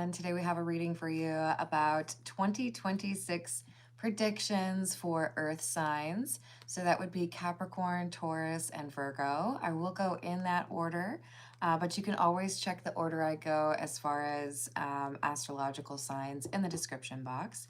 everyone. Today we have a reading for you about 2026 predictions for earth signs. So that would be Capricorn, Taurus, and Virgo. I will go in that order, but you can always check the order I go as far as astrological signs in the description box.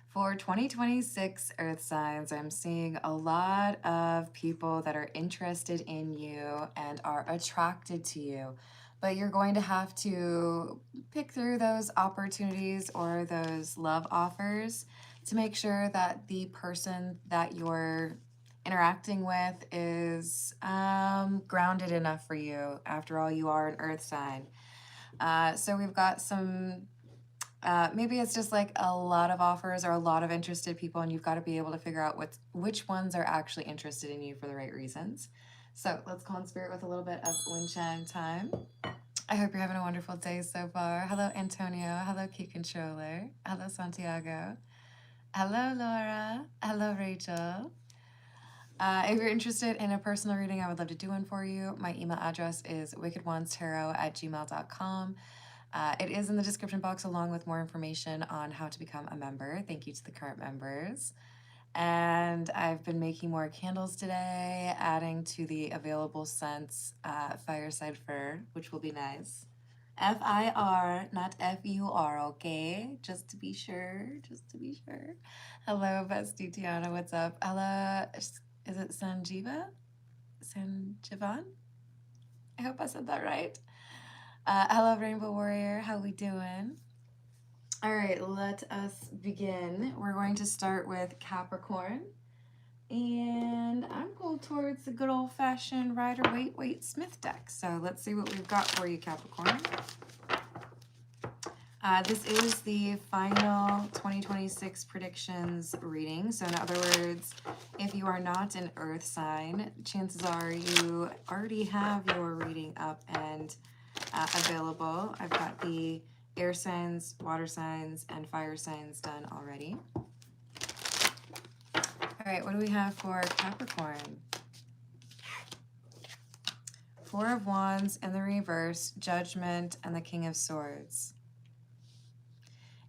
For 2026 earth signs, I'm seeing a lot of people that are interested in you and are attracted to you. But you're going to have to pick through those opportunities or those love offers to make sure that the person that you're interacting with is grounded enough for you. After all, you are an earth sign. So we've got some, maybe it's just like a lot of offers or a lot of interested people, and you've got to be able to figure out which ones are actually interested in you for the right reasons. So let's call in spirit with a little bit of wind chime time. I hope you're having a wonderful day so far. Hello, Antonio. Hello, Key Controller. Hello, Santiago. Hello, Laura. Hello, Rachel. If you're interested in a personal reading, I would love to do one for you. My email address is wickedonestarot@gmail.com. It is in the description box along with more information on how to become a member. Thank you to the current members. And I've been making more candles today, adding to the available scents Fireside Fir, which will be nice. F-I-R, not F-U-R, okay? Just to be sure, just to be sure. Hello, bestie Tiana, what's up? Hello, is it Sanjiva? Sanjivan? I hope I said that right. Hello, Rainbow Warrior, how we doing? All right, let us begin. We're going to start with Capricorn. And I'm going towards the good old-fashioned Rider-Waite Smith deck. So let's see what we've got for you, Capricorn. This is the final 2026 predictions reading. So in other words, if you are not an earth sign, chances are you already have your reading up and available. I've got the air signs, water signs, and fire signs done already. All right, what do we have for Capricorn? Four of Wands in the reverse, Judgment, and the King of Swords.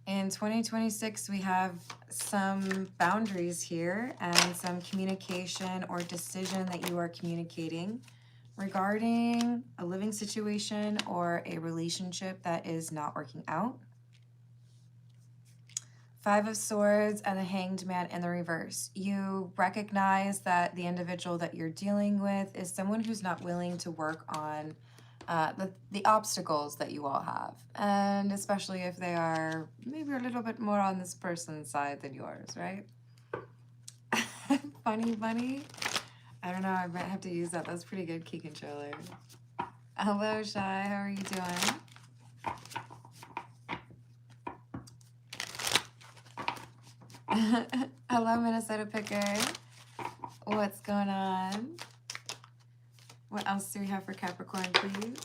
In 2026, we have some boundaries here and some communication or decision that you are communicating regarding a living situation or a relationship that is not working out. Five of Swords and the Hanged Man in the reverse. You recognize that the individual that you're dealing with is someone who's not willing to work on the obstacles that you all have. And especially if they are maybe a little bit more on this person's side than yours, right? Funny bunny. I don't know, I might have to use that. That's pretty good, Key Controller. Hello, Shy. How are you doing? Hello, Minnesota Picker. What's going on? What else do we have for Capricorn, please?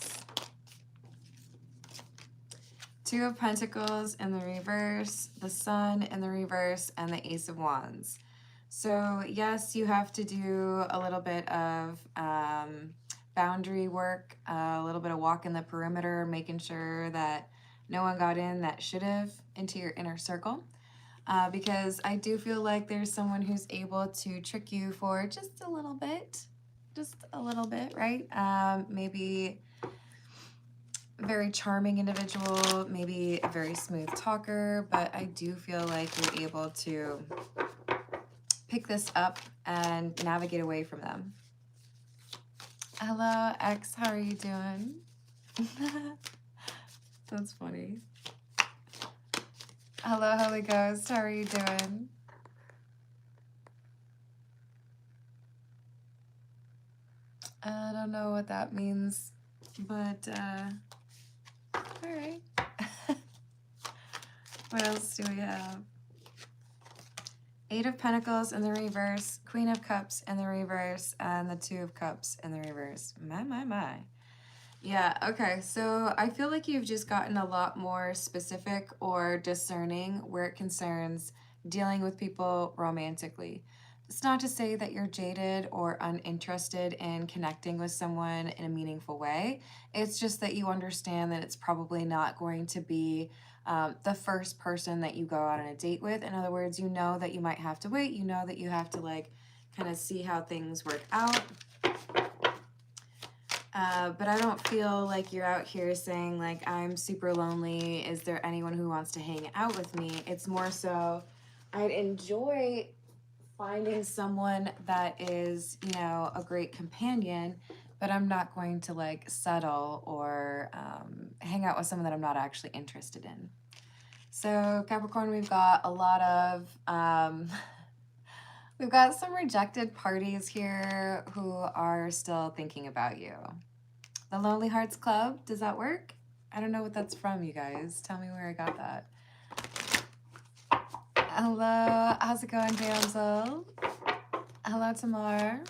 Two of Pentacles in the reverse, the Sun in the reverse, and the Ace of Wands. So yes, you have to do a little bit of boundary work, a little bit of walk in the perimeter, making sure that no one got in that should have into your inner circle. Because I do feel like there's someone who's able to trick you for just a little bit, right? Maybe a very charming individual, maybe a very smooth talker, but I do feel like you're able to pick this up and navigate away from them. Hello, X, how are you doing? That's funny. Hello, Holy Ghost, how are you doing? I don't know what that means, but all right. What else do we have? Eight of Pentacles in the reverse, Queen of Cups in the reverse, and the Two of Cups in the reverse. My. Yeah, okay, so I feel like you've just gotten a lot more specific or discerning where it concerns dealing with people romantically. It's not to say that you're jaded or uninterested in connecting with someone in a meaningful way. It's just that you understand that it's probably not going to be the first person that you go out on a date with. In other words, you know that you might have to wait. You know that you have to like kind of see how things work out. But I don't feel like you're out here saying like, I'm super lonely. Is there anyone who wants to hang out with me? It's more so I'd enjoy finding someone that is, you know, a great companion, but I'm not going to like settle or hang out with someone that I'm not actually interested in. So Capricorn, we've got a lot of, we've got some rejected parties here who are still thinking about you. The Lonely Hearts Club, does that work? I don't know what that's from, you guys. Tell me where I got that. Hello, how's it going, Damsel? Hello, Tamar.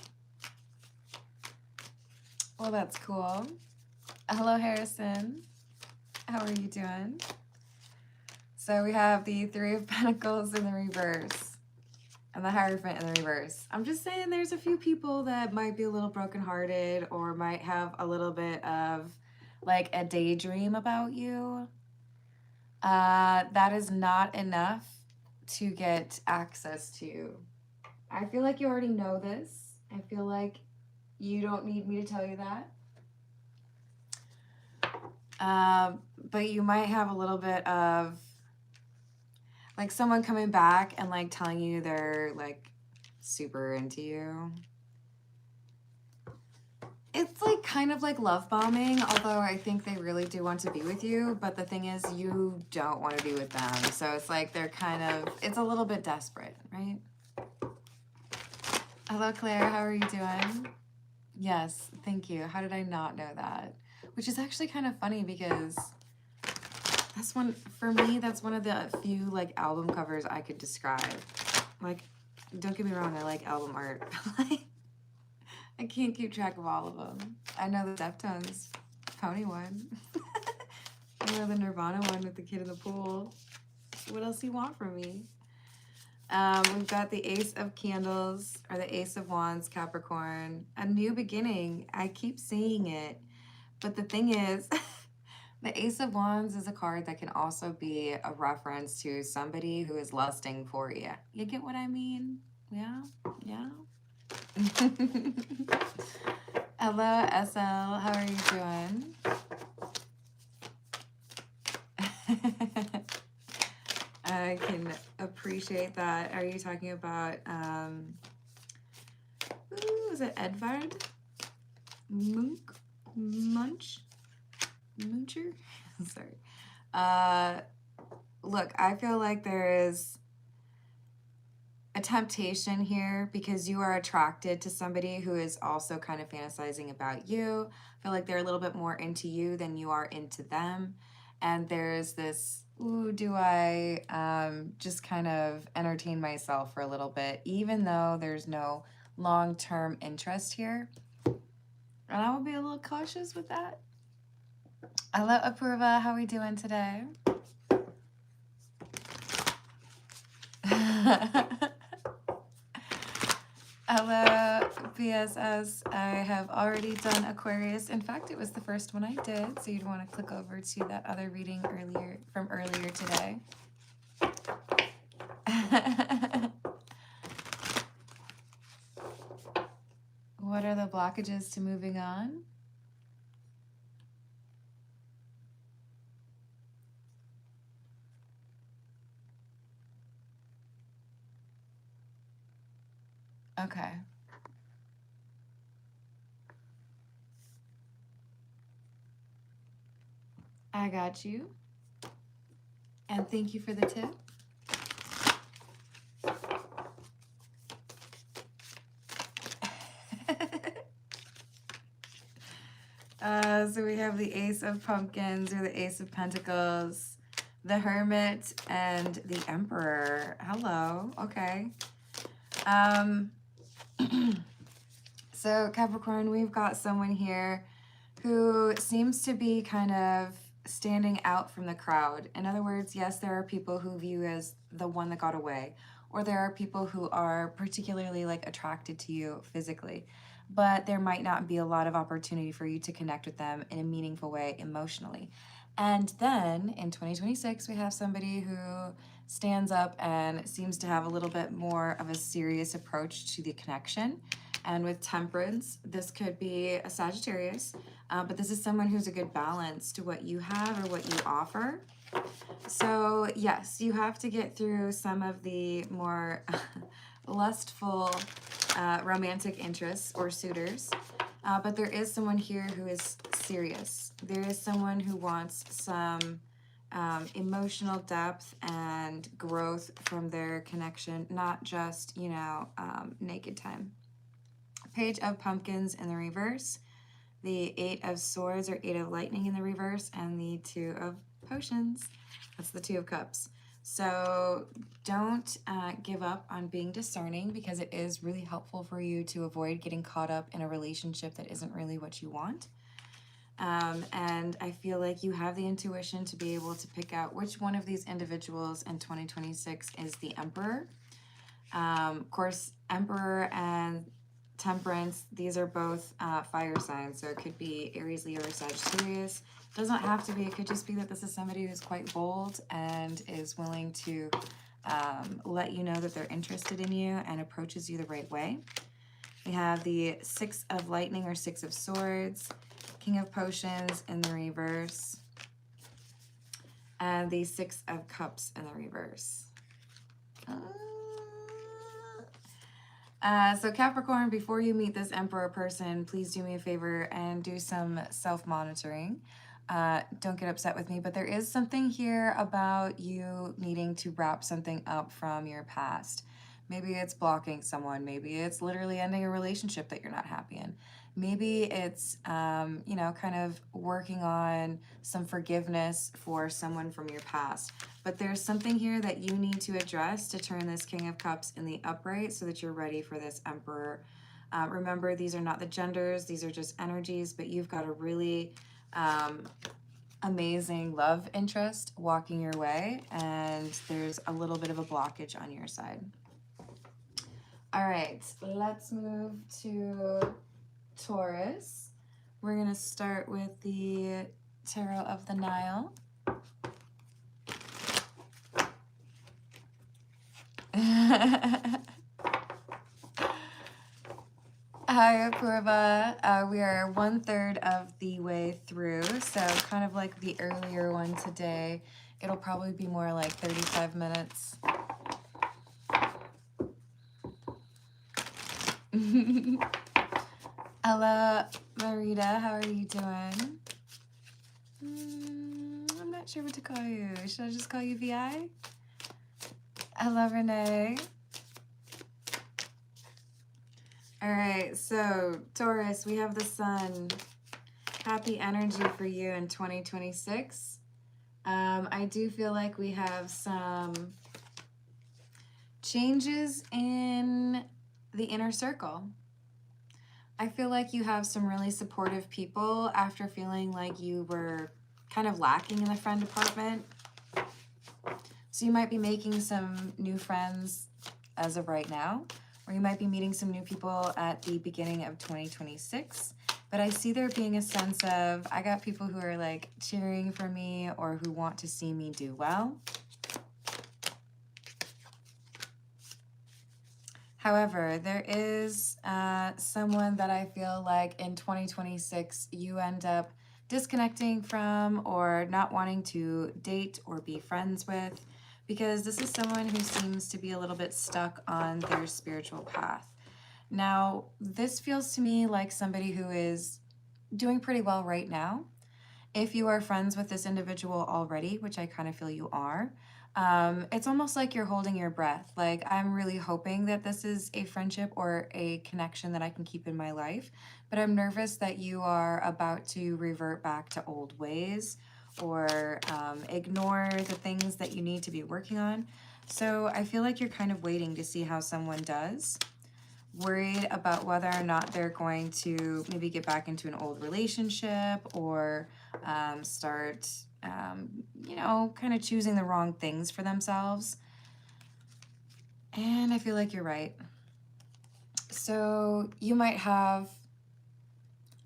Well, that's cool. Hello, Harrison. How are you doing? So we have the Three of Pentacles in the reverse and the Hierophant in the reverse. I'm just saying there's a few people that might be a little brokenhearted or might have a little bit of like a daydream about you. That is not enough to get access to. I feel like you already know this. I feel like you don't need me to tell you that. But you might have a little bit of like someone coming back and like telling you they're like super into you. It's like kind of like love bombing, although I think they really do want to be with you. But the thing is, you don't want to be with them. So it's like they're kind of, it's a little bit desperate, right? Hello, Claire. How are you doing? Yes, thank you. How did I not know that? Which is actually kind of funny because that's one, for me, that's one of the few like album covers I could describe. Like, don't get me wrong, I like album art. Like, I can't keep track of all of them. I know the Deftones pony one. I know the Nirvana one with the kid in the pool. What else do you want from me? We've got the Ace of Candles, or the Ace of Wands, Capricorn. A new beginning. I keep saying it. But the thing is, the Ace of Wands is a card that can also be a reference to somebody who is lusting for you. You get what I mean? Yeah? Yeah? Hello, SL. How are you doing? I can appreciate that. Are you talking about, is it Edvard? Muncher? Sorry. Look, I feel like there is a temptation here because you are attracted to somebody who is also kind of fantasizing about you. I feel like they're a little bit more into you than you are into them. And there's this, ooh, do I just kind of entertain myself for a little bit, even though there's no long-term interest here. And I will be a little cautious with that. Hello, Apurva. How are we doing today? Hello, PSS. I have already done Aquarius. In fact, it was the first one I did, so you'd want to click over to that other reading earlier today. What are the blockages to moving on? Okay. I got you. And thank you for the tip. So we have the Ace of Pumpkins or the Ace of Pentacles, the Hermit, and the Emperor. Hello. Okay. So Capricorn, we've got someone here who seems to be kind of standing out from the crowd. In other words, yes, there are people who view you as the one that got away, or there are people who are particularly like attracted to you physically, but there might not be a lot of opportunity for you to connect with them in a meaningful way emotionally. And then in 2026, we have somebody who stands up and seems to have a little bit more of a serious approach to the connection. And with temperance, this could be a Sagittarius, but this is someone who's a good balance to what you have or what you offer. So yes, you have to get through some of the more lustful romantic interests or suitors, but there is someone here who is serious. There is someone who wants some emotional depth and growth from their connection, not just, naked time. Page of Pumpkins in the reverse, the Eight of Swords or Eight of Lightning in the reverse, and the Two of Potions. That's the Two of Cups. So don't give up on being discerning, because it is really helpful for you to avoid getting caught up in a relationship that isn't really what you want. And I feel like you have the intuition to be able to pick out which one of these individuals in 2026 is the Emperor. Of course, Emperor and Temperance, these are both fire signs, so it could be Aries, Leo, or Sagittarius. Does not have to be. It could just be that this is somebody who's quite bold and is willing to let you know that they're interested in you and approaches you the right way. We have the Six of Lightning or Six of Swords, King of Potions in the reverse, and the Six of Cups in the reverse. So Capricorn, before you meet this Emperor person, please do me a favor and do some self-monitoring. Don't get upset with me, but there is something here about you needing to wrap something up from your past. Maybe it's blocking someone. Maybe it's literally ending a relationship that you're not happy in. Maybe it's, kind of working on some forgiveness for someone from your past. But there's something here that you need to address to turn this King of Cups in the upright so that you're ready for this Emperor. Remember, these are not the genders. These are just energies, but you've got a really amazing love interest walking your way, and there's a little bit of a blockage on your side. All right, let's move to Taurus. We're going to start with the Tarot of the Nile. Hi, Apurva. We are 1/3 of the way through, so kind of like the earlier one today. It'll probably be more like 35 minutes. Ella Marita, how are you doing? I'm not sure what to call you. Should I just call you VI? Ella Renee. All right, so Taurus, we have the Sun. Happy energy for you in 2026. I do feel like we have some changes in the inner circle. I feel like you have some really supportive people after feeling like you were kind of lacking in the friend department. So you might be making some new friends as of right now, or you might be meeting some new people at the beginning of 2026. But I see there being a sense of, I got people who are like cheering for me or who want to see me do well. However, there is someone that I feel like in 2026 you end up disconnecting from or not wanting to date or be friends with, because this is someone who seems to be a little bit stuck on their spiritual path. Now, this feels to me like somebody who is doing pretty well right now. If you are friends with this individual already, which I kind of feel you are, it's almost like you're holding your breath. Like, I'm really hoping that this is a friendship or a connection that I can keep in my life, but I'm nervous that you are about to revert back to old ways or ignore the things that you need to be working on. So I feel like you're kind of waiting to see how someone does, worried about whether or not they're going to maybe get back into an old relationship or start kind of choosing the wrong things for themselves. And I feel like you're right. So you might have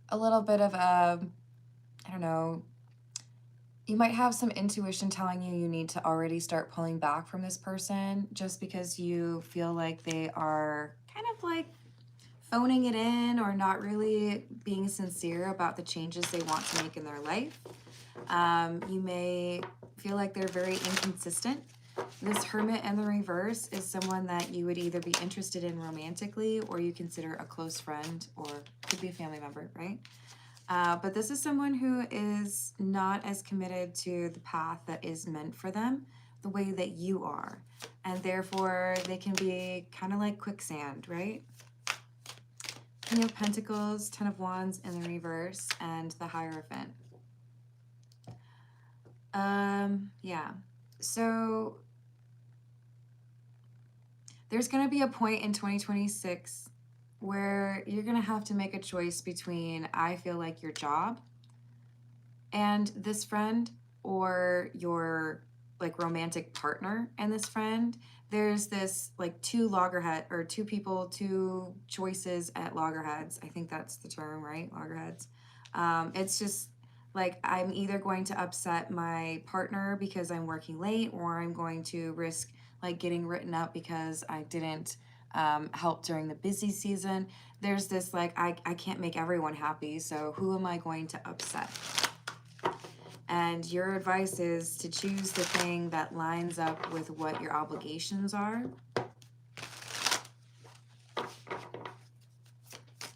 a little bit of a, You might have some intuition telling you you need to already start pulling back from this person just because you feel like they are kind of like phoning it in or not really being sincere about the changes they want to make in their life. You may feel like they're very inconsistent. This Hermit in the reverse is someone that you would either be interested in romantically or you consider a close friend or could be a family member, right? But this is someone who is not as committed to the path that is meant for them the way that you are. And therefore, they can be kind of like quicksand, right? King of Pentacles, Ten of Wands in the reverse, and the Hierophant. Yeah. So there's going to be a point in 2026 where you're going to have to make a choice between I feel like your job and this friend or your like romantic partner and this friend. There's this like two people, two choices at loggerheads. I think that's the term, right? Loggerheads. It's just like I'm either going to upset my partner because I'm working late, or I'm going to risk like getting written up because I didn't help during the busy season. There's this like I can't make everyone happy, so who am I going to upset? And your advice is to choose the thing that lines up with what your obligations are.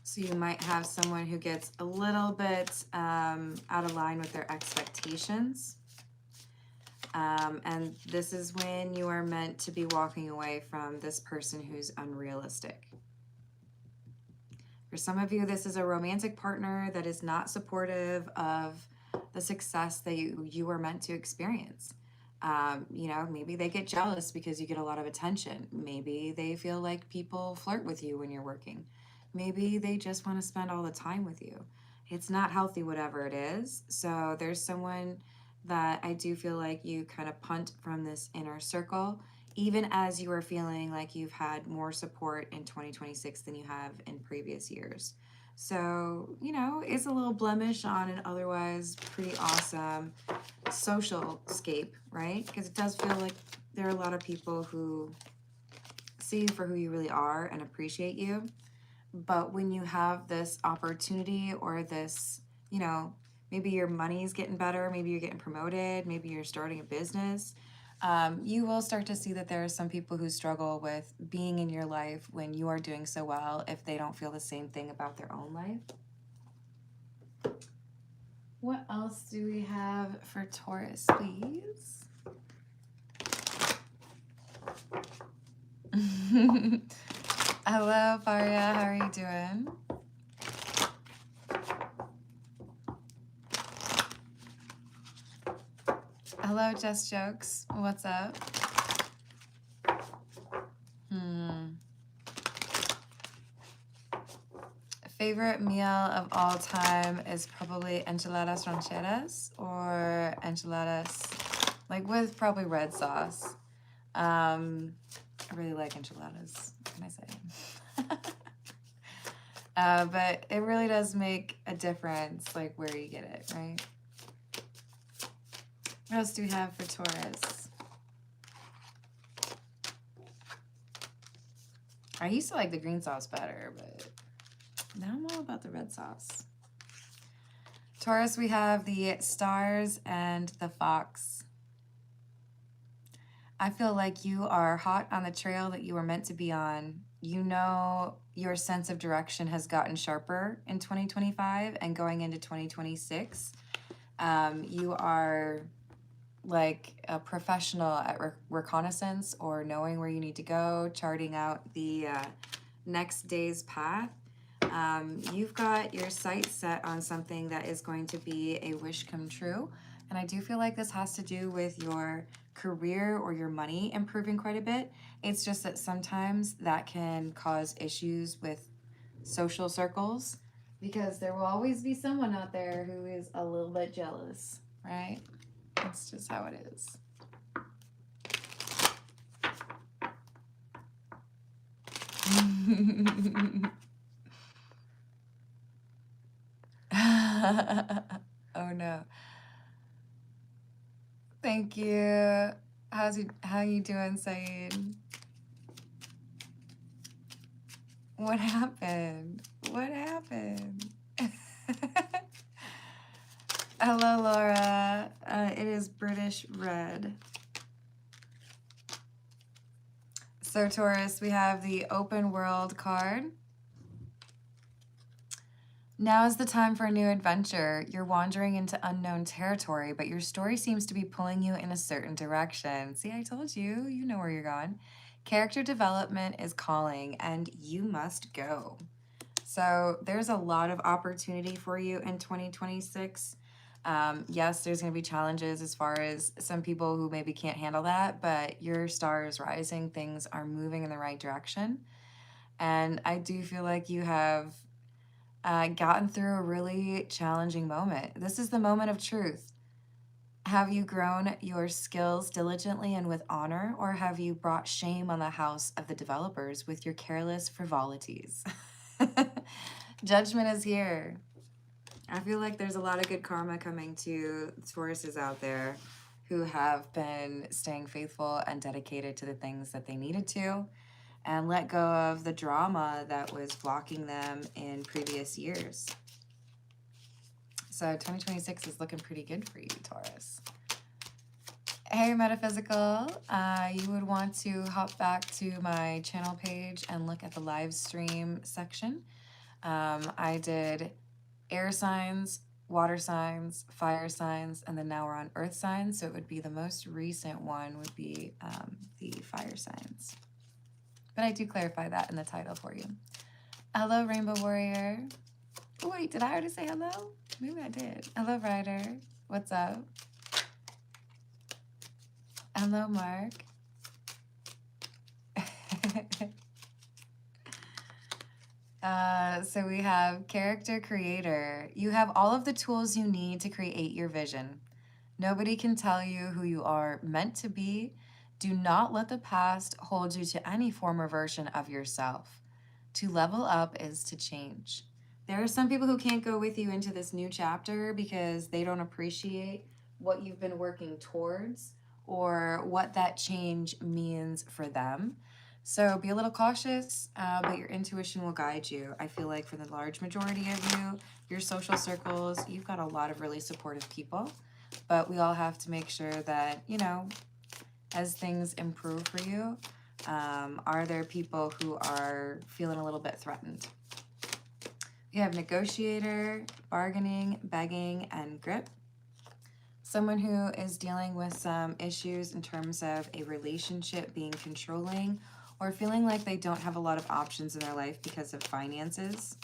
So you might have someone who gets a little bit out of line with their expectations. And this is when you are meant to be walking away from this person who's unrealistic. For some of you, this is a romantic partner that is not supportive of the success that you are meant to experience. You know, maybe they get jealous because you get a lot of attention. Maybe they feel like people flirt with you when you're working. Maybe they just want to spend all the time with you. It's not healthy, whatever it is. So there's someone that I do feel like you kind of punt from this inner circle, even as you are feeling like you've had more support in 2026 than you have in previous years. So, you know, it's a little blemish on an otherwise pretty awesome social scape, right? Because it does feel like there are a lot of people who see you for who you really are and appreciate you. But when you have this opportunity or this, you know, maybe your money's getting better, maybe you're getting promoted, maybe you're starting a business, you will start to see that there are some people who struggle with being in your life when you are doing so well if they don't feel the same thing about their own life. What else do we have for Taurus, please? Hello, Faria. How are you doing? Hello, Just Jokes. What's up? Favorite meal of all time is probably enchiladas rancheras or enchiladas, like with probably red sauce. I really like enchiladas, what can I say? But it really does make a difference, like where you get it, right? What else do we have for Taurus? I used to like the green sauce better, but now I'm all about the red sauce. Taurus, we have the stars and the fox. I feel like you are hot on the trail that you were meant to be on. You know your sense of direction has gotten sharper in 2025 and going into 2026. You are like a professional at reconnaissance or knowing where you need to go, charting out the next day's path. You've got your sights set on something that is going to be a wish come true. And I do feel like this has to do with your career or your money improving quite a bit. It's just that sometimes that can cause issues with social circles because there will always be someone out there who is a little bit jealous, right? That's just how it is. Oh no. Thank you. How you doing, Saeed? What happened? What happened? Hello, Laura. It is British Red. So, Taurus, we have the Open World card. Now is the time for a new adventure. You're wandering into unknown territory, but your story seems to be pulling you in a certain direction. See, I told you, you know where you're going. Character development is calling, and you must go. So there's a lot of opportunity for you in 2026. Yes, there's going to be challenges as far as some people who maybe can't handle that, but your star is rising. Things are moving in the right direction. And I do feel like you have gotten through a really challenging moment. This is the moment of truth. Have you grown your skills diligently and with honor, or have you brought shame on the house of the developers with your careless frivolities? Judgment is here. I feel like there's a lot of good karma coming to Tauruses out there who have been staying faithful and dedicated to the things that they needed to and let go of the drama that was blocking them in previous years. So 2026 is looking pretty good for you, Taurus. Hey, Metaphysical, you would want to hop back to my channel page and look at the live stream section. I did air signs, water signs, fire signs, and then now we're on earth signs. So it would be the most recent one would be the fire signs. But I do clarify that in the title for you. Hello, Rainbow Warrior. Oh, wait, did I already say hello? Maybe I did. Hello, Ryder. What's up? Hello, Mark. So we have character creator. You have all of the tools you need to create your vision. Nobody can tell you who you are meant to be. Do not let the past hold you to any former version of yourself. To level up is to change. There are some people who can't go with you into this new chapter because they don't appreciate what you've been working towards or what that change means for them. So be a little cautious, but your intuition will guide you. I feel like for the large majority of you, your social circles, you've got a lot of really supportive people, but we all have to make sure that, you know, as things improve for you, are there people who are feeling a little bit threatened? You have negotiator, bargaining, begging, and grip. Someone who is dealing with some issues in terms of a relationship being controlling or feeling like they don't have a lot of options in their life because of finances.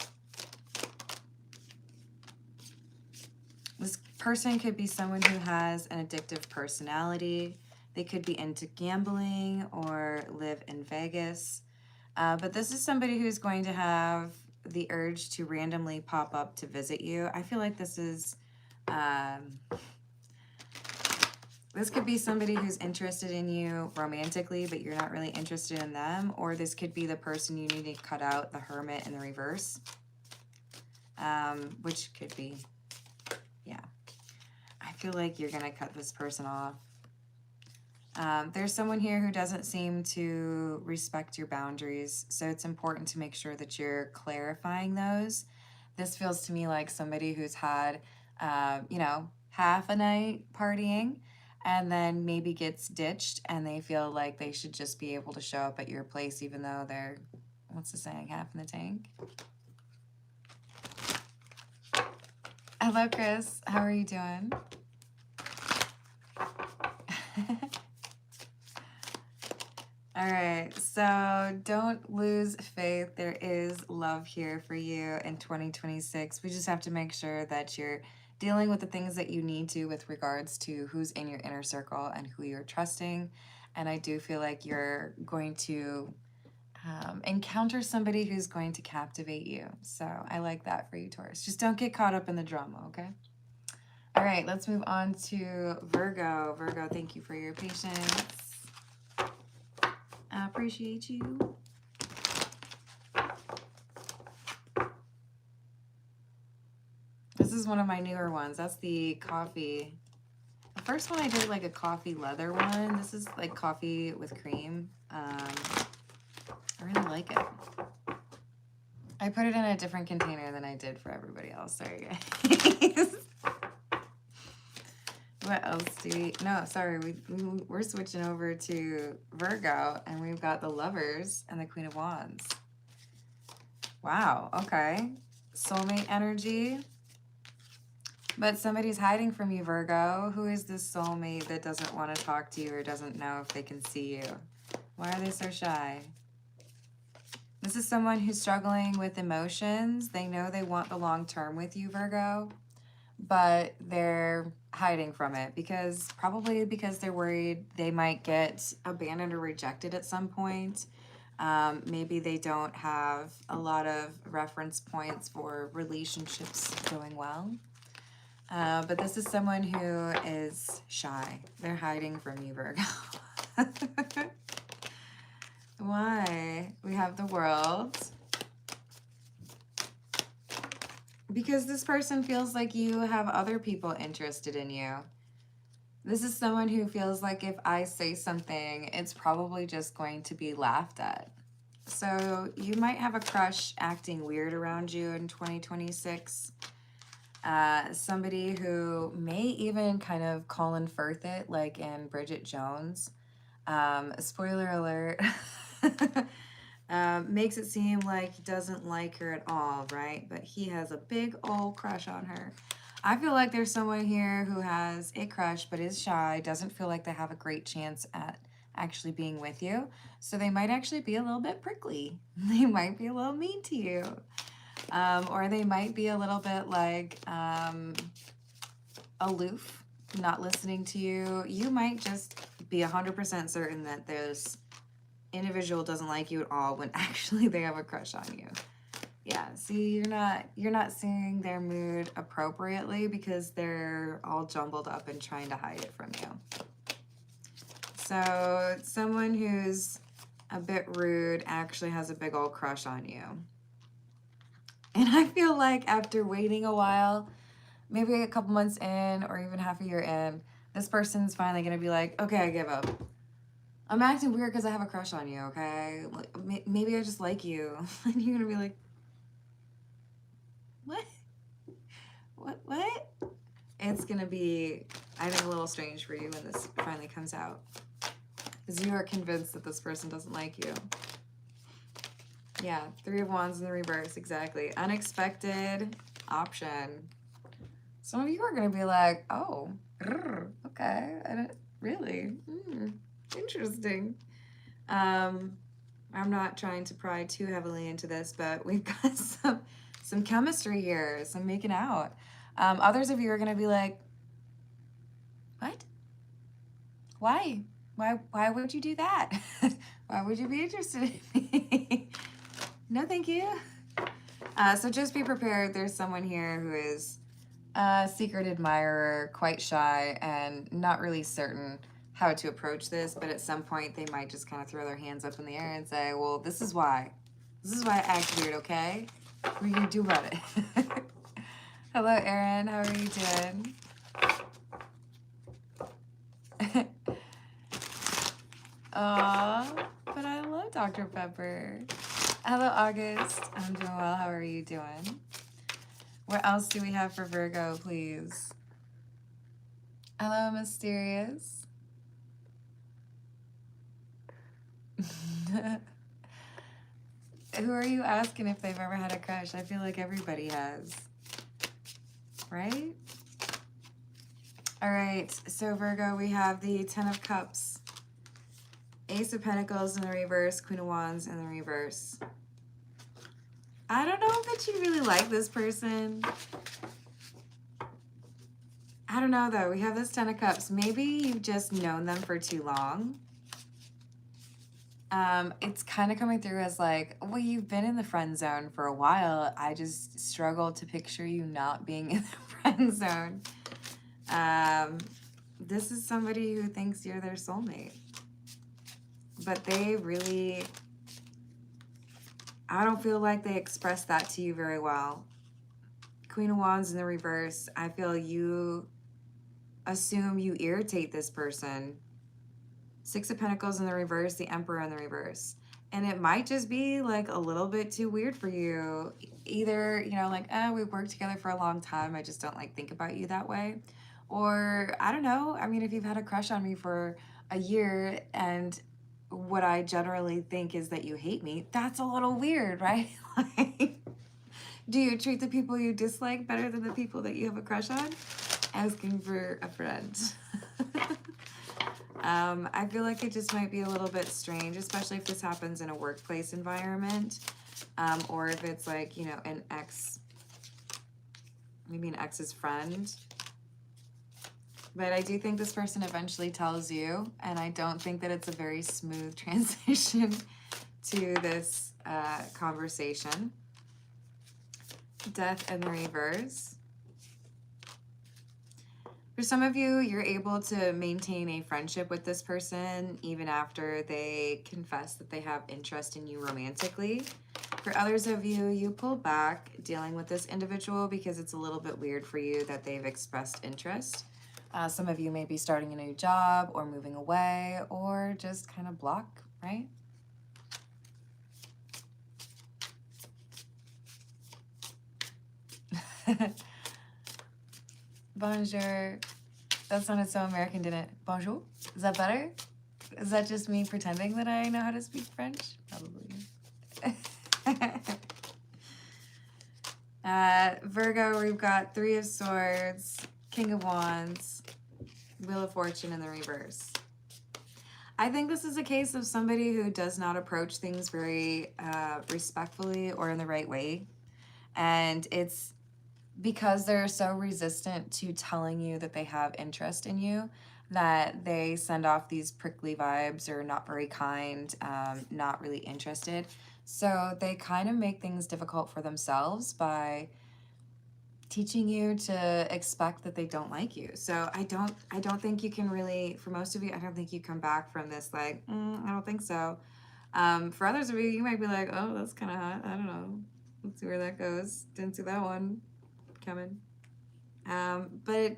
This person could be someone who has an addictive personality. They could be into gambling or live in Vegas. But this is somebody who's going to have the urge to randomly pop up to visit you. I feel like this is... this could be somebody who's interested in you romantically, but you're not really interested in them. Or this could be the person you need to cut out, the hermit in the reverse. Which could be, yeah. I feel like you're going to cut this person off. There's someone here who doesn't seem to respect your boundaries. So it's important to make sure that you're clarifying those. This feels to me like somebody who's had, you know, half a night partying and then maybe gets ditched and they feel like they should just be able to show up at your place even though they're, what's the saying, half in the tank? Hello, Chris. How are you doing? All right, so don't lose faith. There is love here for you in 2026. We just have to make sure that you're dealing with the things that you need to with regards to who's in your inner circle and who you're trusting. And I do feel like you're going to encounter somebody who's going to captivate you. So I like that for you, Taurus. Just don't get caught up in the drama, okay? All right, let's move on to Virgo. Virgo, thank you for your patience. I appreciate you. This is one of my newer ones. That's the coffee first one I did like a coffee leather one. This is like coffee with cream. I really like it. I put it in a different container than I did for everybody else. Sorry, guys. What else do we... No, sorry. We're switching over to Virgo, and we've got the Lovers and the Queen of Wands. Wow, okay. Soulmate energy. But somebody's hiding from you, Virgo. Who is this soulmate that doesn't want to talk to you or doesn't know if they can see you? Why are they so shy? This is someone who's struggling with emotions. They know they want the long term with you, Virgo, but they're hiding from it probably because they're worried they might get abandoned or rejected at some point. Maybe they don't have a lot of reference points for relationships going well. But this is someone who is shy. They're hiding from you, Virgo. Why? We have the World. Because this person feels like you have other people interested in you. This is someone who feels like if I say something, it's probably just going to be laughed at. So you might have a crush acting weird around you in 2026. Somebody who may even kind of Colin Firth it, like in Bridget Jones. Spoiler alert. Makes it seem like he doesn't like her at all, right? But he has a big old crush on her. I feel like there's someone here who has a crush but is shy, doesn't feel like they have a great chance at actually being with you. So they might actually be a little bit prickly. They might be a little mean to you. Or they might be a little bit like aloof, not listening to you. You might just be 100% certain that this individual doesn't like you at all when actually they have a crush on you. Yeah, see, you're not seeing their mood appropriately because they're all jumbled up and trying to hide it from you. So someone who's a bit rude actually has a big old crush on you. And I feel like after waiting a while, maybe a couple months in or even half a year in, this person's finally going to be like, okay, I give up. I'm acting weird because I have a crush on you, okay? Like, maybe I just like you. And you're going to be like, what? What? It's going to be, I think, a little strange for you when this finally comes out. Because you are convinced that this person doesn't like you. Yeah, Three of Wands in the reverse, exactly. Unexpected option. Some of you are going to be like, oh, okay, I don't, really? Interesting. I'm not trying to pry too heavily into this, but we've got some chemistry here, some making out. Others of you are going to be like, what? Why? Why would you do that? Why would you be interested in me? No, thank you. So just be prepared. There's someone here who is a secret admirer, quite shy, and not really certain how to approach this, but at some point they might just kind of throw their hands up in the air and say, well, this is why. This is why I act weird, okay? What are you gonna do about it? Hello, Erin. How are you doing? Aw, but I love Dr. Pepper. Hello, August. I'm doing well. How are you doing? What else do we have for Virgo, please? Hello, Mysterious. Who are you asking if they've ever had a crush? I feel like everybody has. Right? All right, so Virgo, we have the Ten of Cups, Ace of Pentacles in the reverse, Queen of Wands in the reverse. I don't know that you really like this person. I don't know, though. We have this Ten of Cups. Maybe you've just known them for too long. It's kind of coming through as like, well, you've been in the friend zone for a while. I just struggle to picture you not being in the friend zone. This is somebody who thinks you're their soulmate. But they really, I don't feel like they express that to you very well. Queen of Wands in the reverse, I feel you assume you irritate this person. Six of Pentacles in the reverse, the Emperor in the reverse. And it might just be like a little bit too weird for you. Either, you know, like, oh, we've worked together for a long time. I just don't like think about you that way. Or I don't know. I mean, if you've had a crush on me for a year and what I generally think is that you hate me, that's a little weird, right? Like, do you treat the people you dislike better than the people that you have a crush on? Asking for a friend. I feel like it just might be a little bit strange, especially if this happens in a workplace environment, or if it's like, you know, an ex, maybe an ex's friend. But I do think this person eventually tells you, and I don't think that it's a very smooth transition to this conversation. Death in the reverse. For some of you, you're able to maintain a friendship with this person even after they confess that they have interest in you romantically. For others of you, you pull back dealing with this individual because it's a little bit weird for you that they've expressed interest. Some of you may be starting a new job or moving away or just kind of block, right? Bonjour. That sounded so American, didn't it? Bonjour? Is that better? Is that just me pretending that I know how to speak French? Probably. Virgo, we've got Three of Swords, King of Wands, Wheel of Fortune in the reverse. I think this is a case of somebody who does not approach things very respectfully or in the right way. And it's because they're so resistant to telling you that they have interest in you that they send off these prickly vibes or not very kind, not really interested. So they kind of make things difficult for themselves by teaching you to expect that they don't like you. So I don't think you can really, for most of you, I don't think you come back from this like, I don't think so. For others of you, you might be like, oh, that's kind of hot. I don't know. Let's see where that goes. Didn't see that one coming. But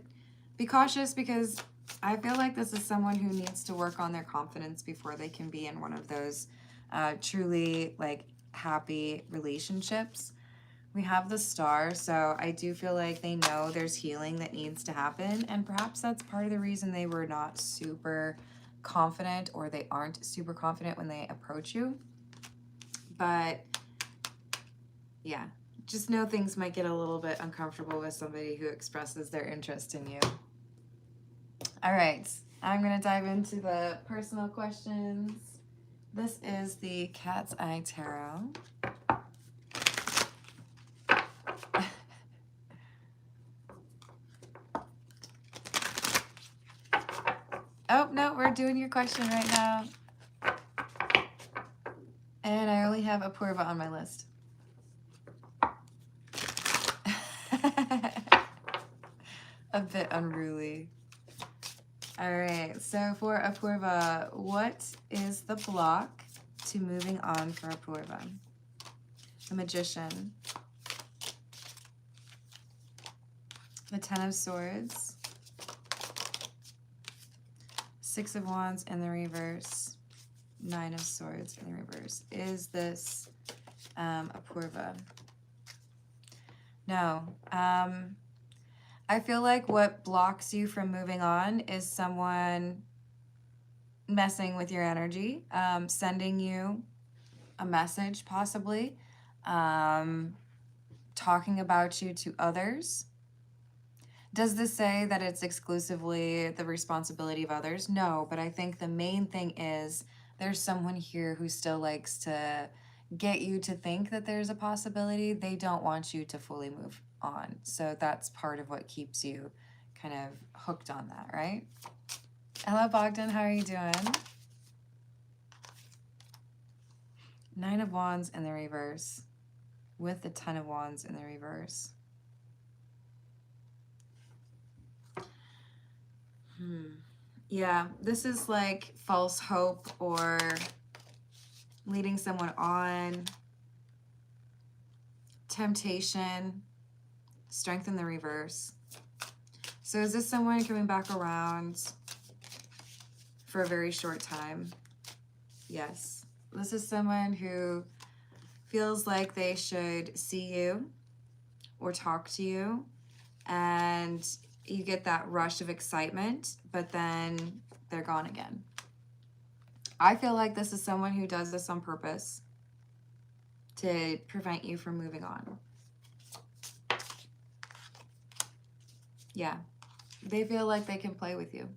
be cautious because I feel like this is someone who needs to work on their confidence before they can be in one of those truly like happy relationships. We have the Star, so I do feel like they know there's healing that needs to happen, and perhaps that's part of the reason they were not super confident, or they aren't super confident when they approach you. But yeah, just know things might get a little bit uncomfortable with somebody who expresses their interest in you. All right, I'm going to dive into the personal questions. This is the Cat's Eye Tarot. Oh, no, we're doing your question right now. And I only have Apurva on my list. A bit unruly. All right, so for Apurva, what is the block to moving on for Apurva? The Magician. The Ten of Swords. Six of Wands in the reverse. Nine of Swords in the reverse. Is this Apurva? No. I feel like what blocks you from moving on is someone messing with your energy, sending you a message possibly, talking about you to others. Does this say that it's exclusively the responsibility of others? No, but I think the main thing is there's someone here who still likes to get you to think that there's a possibility. They don't want you to fully move on. So that's part of what keeps you kind of hooked on that, right? Hello, Bogdan. How are you doing? Nine of Wands in the reverse with the Ten of Wands in the reverse. Yeah, this is like false hope or leading someone on. Temptation, Strength in the reverse. So is this someone coming back around for a very short time? Yes. This is someone who feels like they should see you or talk to you, and you get that rush of excitement, but then they're gone again. I feel like this is someone who does this on purpose to prevent you from moving on. Yeah. They feel like they can play with you.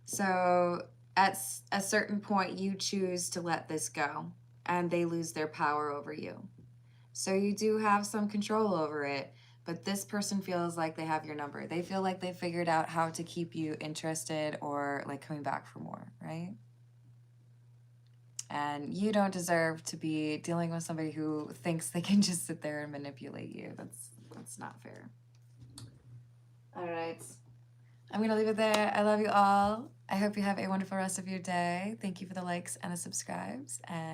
So at a certain point, you choose to let this go, and they lose their power over you. So you do have some control over it, but this person feels like they have your number. They feel like they figured out how to keep you interested or like coming back for more, right? And you don't deserve to be dealing with somebody who thinks they can just sit there and manipulate you. That's not fair. All right. I'm going to leave it there. I love you all. I hope you have a wonderful rest of your day. Thank you for the likes and the subscribes, and